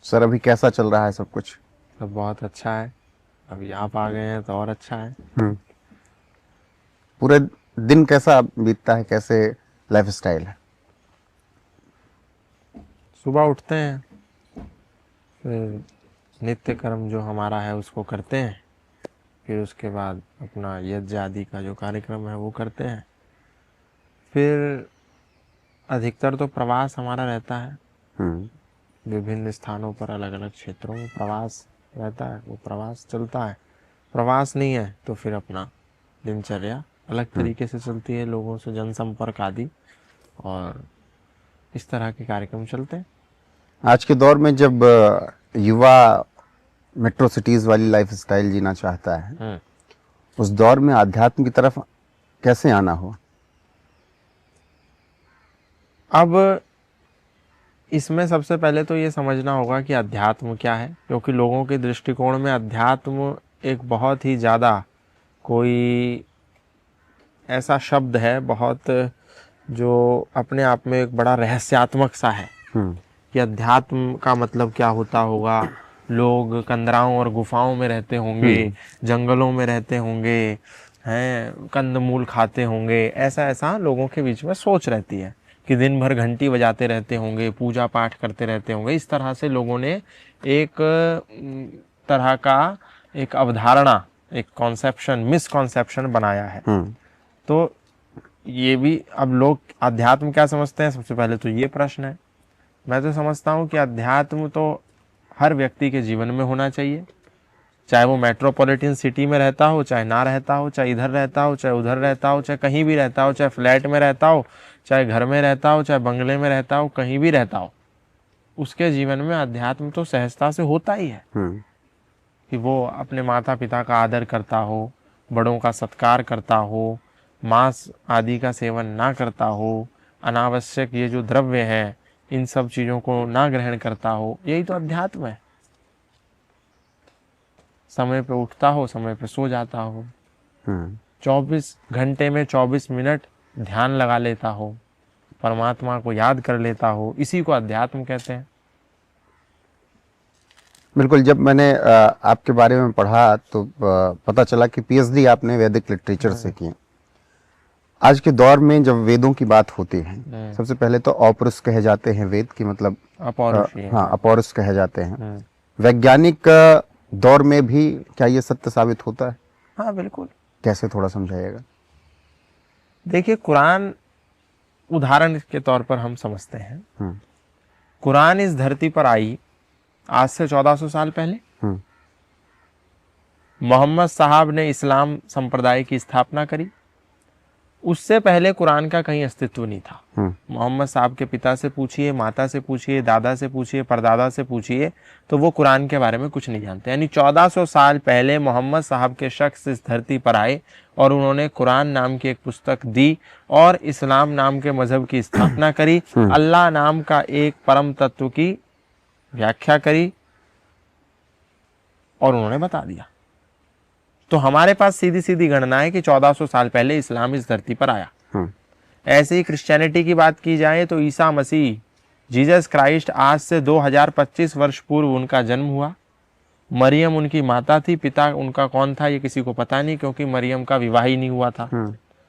Sir अभी कैसा चल रहा है सब कुछ? सब बहुत अच्छा है। अभी आप आ गए हैं तो और अच्छा है। हम्म। पूरे दिन कैसा बीतता है, कैसे लाइफ स्टाइल है? सुबह उठते हैं, फिर नित्य कर्म जो हमारा है उसको करते हैं। फिर उसके बाद अपना यज्ञ आदि का जो कार्यक्रम है वो करते हैं। फिर अधिकतर तो प्रवास हमारा रहता है। हम्म। विभिन्न स्थानों पर अलग अलग क्षेत्रों में प्रवास रहता है, वो प्रवास चलता है। प्रवास नहीं है तो फिर अपना दिनचर्या अलग हम्म। तरीके से चलती है, लोगों से जनसंपर्क आदि, और इस तरह के कार्यक्रम चलते हैं। आज के दौर में जब युवा मेट्रो सिटीज वाली लाइफ स्टाइल जीना चाहता है, उस दौर में आध्यात्म की तरफ कैसे आना हो? अब इसमें सबसे पहले तो ये समझना होगा कि अध्यात्म क्या है, क्योंकि लोगों के दृष्टिकोण में अध्यात्म एक बहुत ही ज़्यादा कोई ऐसा शब्द है, बहुत जो अपने आप में एक बड़ा रहस्यात्मक सा है कि अध्यात्म का मतलब क्या होता होगा। लोग कंदराओं और गुफाओं में रहते होंगे, जंगलों में रहते होंगे, हैं, कंदमूल खाते होंगे, ऐसा ऐसा लोगों के बीच में सोच रहती है कि दिन भर घंटी बजाते रहते होंगे, पूजा पाठ करते रहते होंगे। इस तरह से लोगों ने एक तरह का एक अवधारणा, एक कॉन्सेप्शन, मिसकॉन्सेप्शन बनाया है। तो ये भी अब लोग अध्यात्म क्या समझते हैं, सबसे पहले तो ये प्रश्न है। मैं तो समझता हूँ कि अध्यात्म तो हर व्यक्ति के जीवन में होना चाहिए, चाहे वो मेट्रोपॉलिटन सिटी में रहता हो, चाहे ना रहता हो, चाहे इधर रहता हो, चाहे उधर रहता हो, चाहे कहीं भी रहता हो, चाहे फ्लैट में रहता हो, चाहे घर में रहता हो, चाहे बंगले में रहता हो, कहीं भी रहता हो, उसके जीवन में अध्यात्म तो सहजता से होता ही है। कि वो अपने माता पिता का आदर करता हो, बड़ों का सत्कार करता हो, मांस आदि का सेवन ना करता हो, अनावश्यक ये जो द्रव्य है इन सब चीज़ों को ना ग्रहण करता हो, यही तो अध्यात्म है। समय पे उठता हो, समय पे सो जाता हो, 24 घंटे में 24 मिनट ध्यान लगा लेता हो, परमात्मा को याद कर लेता हो, इसी को अध्यात्म कहते हैं। बिल्कुल। जब मैंने आपके बारे में पढ़ा तो पता चला कि पीएचडी आपने वैदिक लिटरेचर से की है। आज के दौर में जब वेदों की बात होती है, सबसे पहले तो अपौरुष कहे जाते हैं वेद की, मतलब अपौरुषीय। हाँ, अपौरुष कहे जाते हैं। वैज्ञानिक दौर में भी क्या ये सत्य साबित होता है? हाँ बिल्कुल। कैसे, थोड़ा समझाइएगा। देखिए, कुरान उदाहरण के तौर पर हम समझते हैं। कुरान इस धरती पर आई आज से 1400 साल पहले। मोहम्मद साहब ने इस्लाम संप्रदाय की स्थापना करी। उससे पहले कुरान का कहीं अस्तित्व नहीं था। मोहम्मद साहब के पिता से पूछिए, माता से पूछिए, दादा से पूछिए, परदादा से पूछिए, तो वो कुरान के बारे में कुछ नहीं जानते। यानी 1400 साल पहले मोहम्मद साहब के शख्स इस धरती पर आए और उन्होंने कुरान नाम की एक पुस्तक दी और इस्लाम नाम के मजहब की स्थापना करी। अल्लाह नाम का एक परम तत्व की व्याख्या करी और उन्होंने बता दिया। तो हमारे पास सीधी सीधी गणना है कि 1400 साल पहले इस्लाम इस धरती पर आया। ऐसे ही क्रिश्चियनिटी की बात की जाए तो ईसा मसीह, जीसस क्राइस्ट, आज से 2025 वर्ष पूर्व उनका जन्म हुआ। मरियम उनकी माता थी, पिता उनका कौन था ये किसी को पता नहीं, क्योंकि मरियम का विवाह ही नहीं हुआ था।